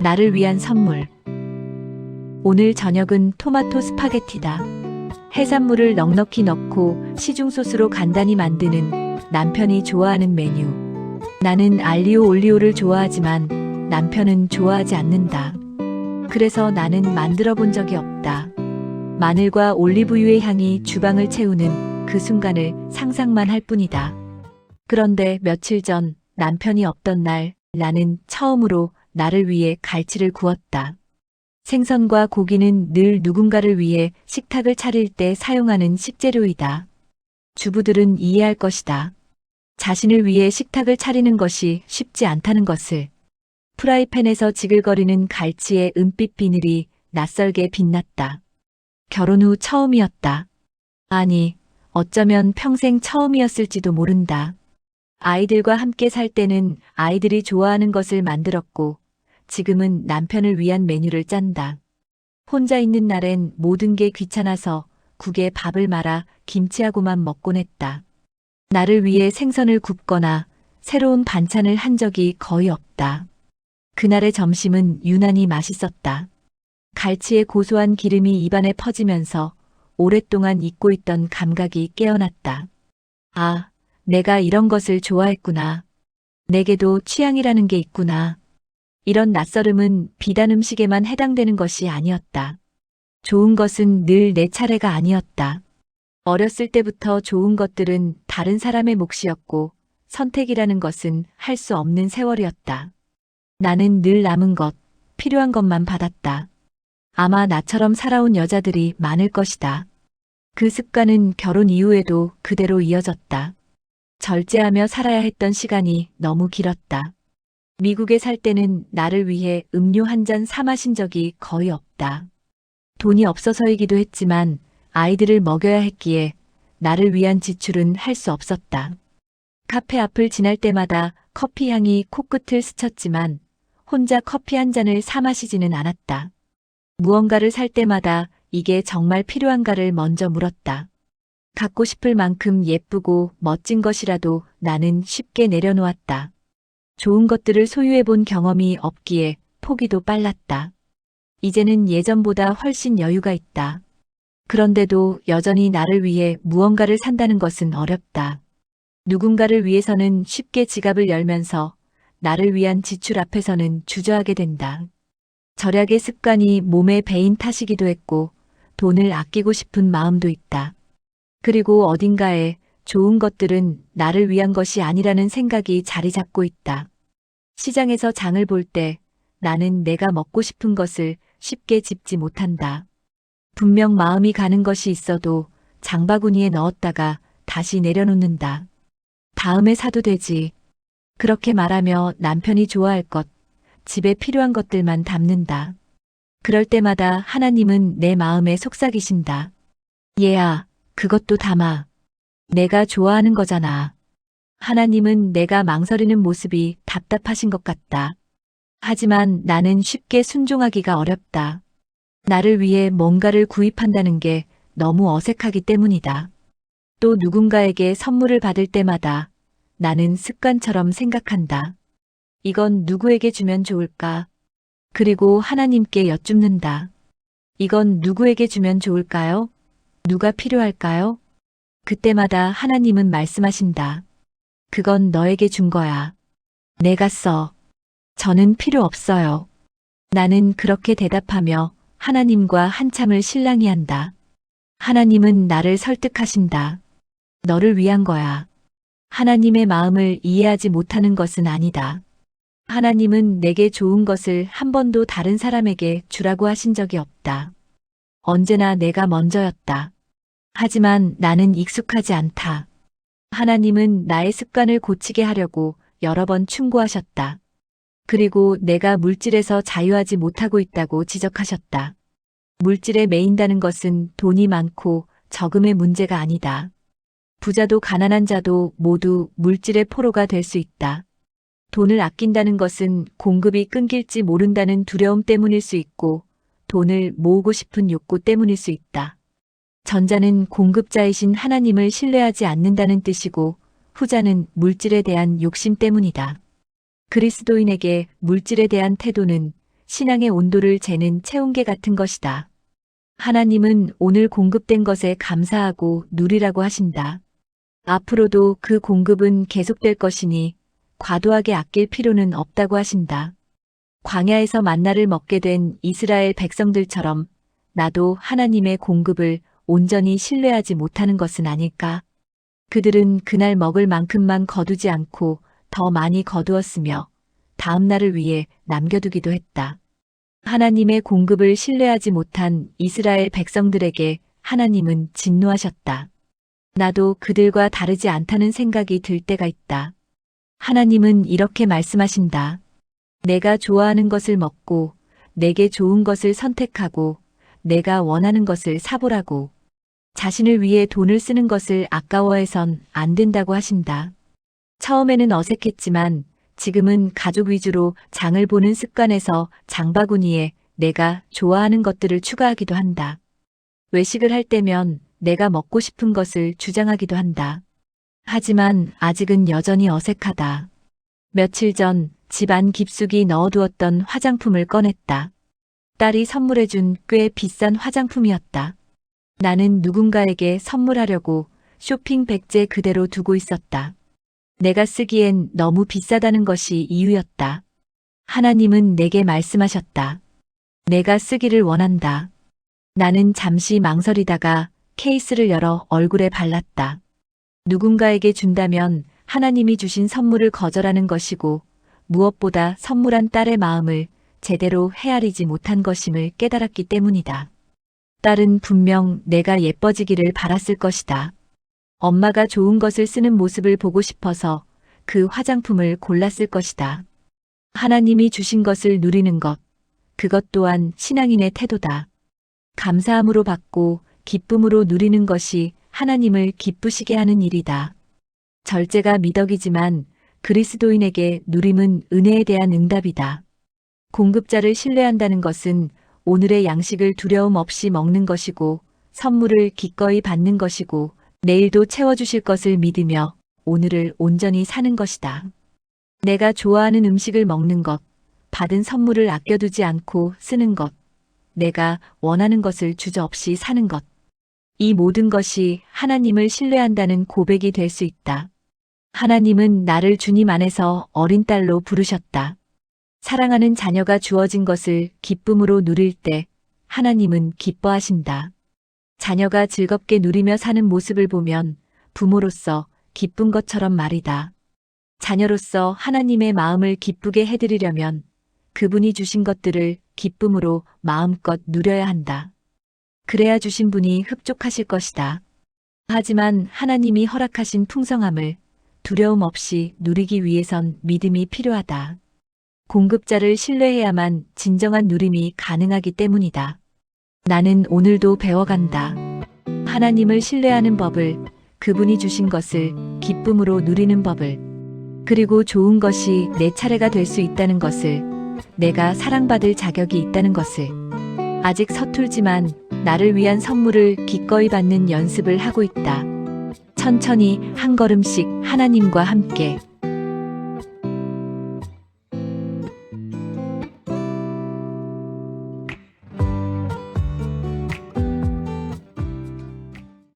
나를 위한 선물. 오늘 저녁은 토마토 스파게티다. 해산물을 넉넉히 넣고 시중소스로 간단히 만드는 남편이 좋아하는 메뉴. 나는 알리오 올리오를 좋아하지만 남편은 좋아하지 않는다. 그래서 나는 만들어 본 적이 없다. 마늘과 올리브유의 향이 주방을 채우는 그 순간을 상상만 할 뿐이다. 그런데 며칠 전 남편이 없던 날 나는 처음으로 나를 위해 갈치를 구웠다. 생선과 고기는 늘 누군가를 위해 식탁을 차릴 때 사용하는 식재료이다. 주부들은 이해할 것이다. 자신을 위해 식탁을 차리는 것이 쉽지 않다는 것을. 프라이팬에서 지글거리는 갈치의 은빛 비늘이 낯설게 빛났다. 결혼 후 처음이었다. 아니, 어쩌면 평생 처음이었을지도 모른다. 아이들과 함께 살 때는 아이들이 좋아하는 것을 만들었고, 지금은 남편을 위한 메뉴를 짠다. 혼자 있는 날엔 모든 게 귀찮아서 국에 밥을 말아 김치하고만 먹곤 했다. 나를 위해 생선을 굽거나 새로운 반찬을 한 적이 거의 없다. 그날의 점심은 유난히 맛있었다. 갈치의 고소한 기름이 입안에 퍼지면서 오랫동안 잊고 있던 감각이 깨어났다. 아, 내가 이런 것을 좋아했구나. 내게도 취향이라는 게 있구나. 이런 낯설음은 비단 음식에만 해당되는 것이 아니었다. 좋은 것은 늘 내 차례가 아니었다. 어렸을 때부터 좋은 것들은 다른 사람의 몫이었고 선택이라는 것은 할 수 없는 세월이었다. 나는 늘 남은 것, 필요한 것만 받았다. 아마 나처럼 살아온 여자들이 많을 것이다. 그 습관은 결혼 이후에도 그대로 이어졌다. 절제하며 살아야 했던 시간이 너무 길었다. 미국에 살 때는 나를 위해 음료 한 잔 사 마신 적이 거의 없다. 돈이 없어서이기도 했지만 아이들을 먹여야 했기에 나를 위한 지출은 할 수 없었다. 카페 앞을 지날 때마다 커피 향이 코끝을 스쳤지만 혼자 커피 한 잔을 사 마시지는 않았다. 무언가를 살 때마다 이게 정말 필요한가를 먼저 물었다. 갖고 싶을 만큼 예쁘고 멋진 것이라도 나는 쉽게 내려놓았다. 좋은 것들을 소유해 본 경험이 없기에 포기도 빨랐다. 이제는 예전보다 훨씬 여유가 있다. 그런데도 여전히 나를 위해 무언가를 산다는 것은 어렵다. 누군가를 위해서는 쉽게 지갑을 열면서 나를 위한 지출 앞에서는 주저하게 된다. 절약의 습관이 몸에 배인 탓이기도 했고 돈을 아끼고 싶은 마음도 있다. 그리고 어딘가에 좋은 것들은 나를 위한 것이 아니라는 생각이 자리 잡고 있다. 시장에서 장을 볼 때 나는 내가 먹고 싶은 것을 쉽게 집지 못한다. 분명 마음이 가는 것이 있어도 장바구니에 넣었다가 다시 내려놓는다. 다음에 사도 되지. 그렇게 말하며 남편이 좋아할 것, 집에 필요한 것들만 담는다. 그럴 때마다 하나님은 내 마음에 속삭이신다. 얘야, 그것도 담아. 내가 좋아하는 거잖아. 하나님은 내가 망설이는 모습이 답답하신 것 같다. 하지만 나는 쉽게 순종하기가 어렵다. 나를 위해 뭔가를 구입한다는 게 너무 어색하기 때문이다. 또 누군가에게 선물을 받을 때마다 나는 습관처럼 생각한다. 이건 누구에게 주면 좋을까? 그리고 하나님께 여쭙는다. 이건 누구에게 주면 좋을까요? 누가 필요할까요? 그때마다 하나님은 말씀하신다. 그건 너에게 준 거야. 내가 써. 저는 필요 없어요. 나는 그렇게 대답하며 하나님과 한참을 실랑이한다. 하나님은 나를 설득하신다. 너를 위한 거야. 하나님의 마음을 이해하지 못하는 것은 아니다. 하나님은 내게 좋은 것을 한 번도 다른 사람에게 주라고 하신 적이 없다. 언제나 내가 먼저였다. 하지만 나는 익숙하지 않다. 하나님은 나의 습관을 고치게 하려고 여러 번 충고하셨다. 그리고 내가 물질에서 자유하지 못하고 있다고 지적하셨다. 물질에 매인다는 것은 돈이 많고 적음의 문제가 아니다. 부자도 가난한 자도 모두 물질의 포로가 될 수 있다. 돈을 아낀다는 것은 공급이 끊길지 모른다는 두려움 때문일 수 있고 돈을 모으고 싶은 욕구 때문일 수 있다. 전자는 공급자이신 하나님을 신뢰하지 않는다는 뜻이고 후자는 물질에 대한 욕심 때문이다. 그리스도인에게 물질에 대한 태도는 신앙의 온도를 재는 체온계 같은 것이다. 하나님은 오늘 공급된 것에 감사하고 누리라고 하신다. 앞으로도 그 공급은 계속될 것이니 과도하게 아낄 필요는 없다고 하신다. 광야에서 만나를 먹게 된 이스라엘 백성들처럼 나도 하나님의 공급을 온전히 신뢰하지 못하는 것은 아닐까? 그들은 그날 먹을 만큼만 거두지 않고 더 많이 거두었으며 다음 날을 위해 남겨두기도 했다. 하나님의 공급을 신뢰하지 못한 이스라엘 백성들에게 하나님은 진노하셨다. 나도 그들과 다르지 않다는 생각이 들 때가 있다. 하나님은 이렇게 말씀하신다. 내가 좋아하는 것을 먹고 내게 좋은 것을 선택하고 내가 원하는 것을 사보라고. 자신을 위해 돈을 쓰는 것을 아까워해선 안 된다고 하신다. 처음에는 어색했지만 지금은 가족 위주로 장을 보는 습관에서 장바구니에 내가 좋아하는 것들을 추가하기도 한다. 외식을 할 때면 내가 먹고 싶은 것을 주장하기도 한다. 하지만 아직은 여전히 어색하다. 며칠 전 집 안 깊숙이 넣어두었던 화장품을 꺼냈다. 딸이 선물해준 꽤 비싼 화장품이었다. 나는 누군가에게 선물하려고 쇼핑 백재 그대로 두고 있었다. 내가 쓰기엔 너무 비싸다는 것이 이유였다. 하나님은 내게 말씀하셨다. 내가 쓰기를 원한다. 나는 잠시 망설이다가 케이스를 열어 얼굴에 발랐다. 누군가에게 준다면 하나님이 주신 선물을 거절하는 것이고 무엇보다 선물한 딸의 마음을 제대로 헤아리지 못한 것임을 깨달았기 때문이다. 딸은 분명 내가 예뻐지기를 바랐을 것이다. 엄마가 좋은 것을 쓰는 모습을 보고 싶어서 그 화장품을 골랐을 것이다. 하나님이 주신 것을 누리는 것, 그것 또한 신앙인의 태도다. 감사함으로 받고 기쁨으로 누리는 것이 하나님을 기쁘시게 하는 일이다. 절제가 미덕이지만 그리스도인에게 누림은 은혜에 대한 응답이다. 공급자를 신뢰한다는 것은 오늘의 양식을 두려움 없이 먹는 것이고 선물을 기꺼이 받는 것이고 내일도 채워주실 것을 믿으며 오늘을 온전히 사는 것이다. 내가 좋아하는 음식을 먹는 것, 받은 선물을 아껴두지 않고 쓰는 것, 내가 원하는 것을 주저없이 사는 것. 이 모든 것이 하나님을 신뢰한다는 고백이 될 수 있다. 하나님은 나를 주님 안에서 어린 딸로 부르셨다. 사랑하는 자녀가 주어진 것을 기쁨으로 누릴 때 하나님은 기뻐하신다. 자녀가 즐겁게 누리며 사는 모습을 보면 부모로서 기쁜 것처럼 말이다. 자녀로서 하나님의 마음을 기쁘게 해드리려면 그분이 주신 것들을 기쁨으로 마음껏 누려야 한다. 그래야 주신 분이 흡족하실 것이다. 하지만 하나님이 허락하신 풍성함을 두려움 없이 누리기 위해선 믿음이 필요하다. 공급자를 신뢰해야만 진정한 누림이 가능하기 때문이다. 나는 오늘도 배워간다. 하나님을 신뢰하는 법을, 그분이 주신 것을 기쁨으로 누리는 법을, 그리고 좋은 것이 내 차례가 될 수 있다는 것을, 내가 사랑받을 자격이 있다는 것을, 아직 서툴지만 나를 위한 선물을 기꺼이 받는 연습을 하고 있다. 천천히 한 걸음씩 하나님과 함께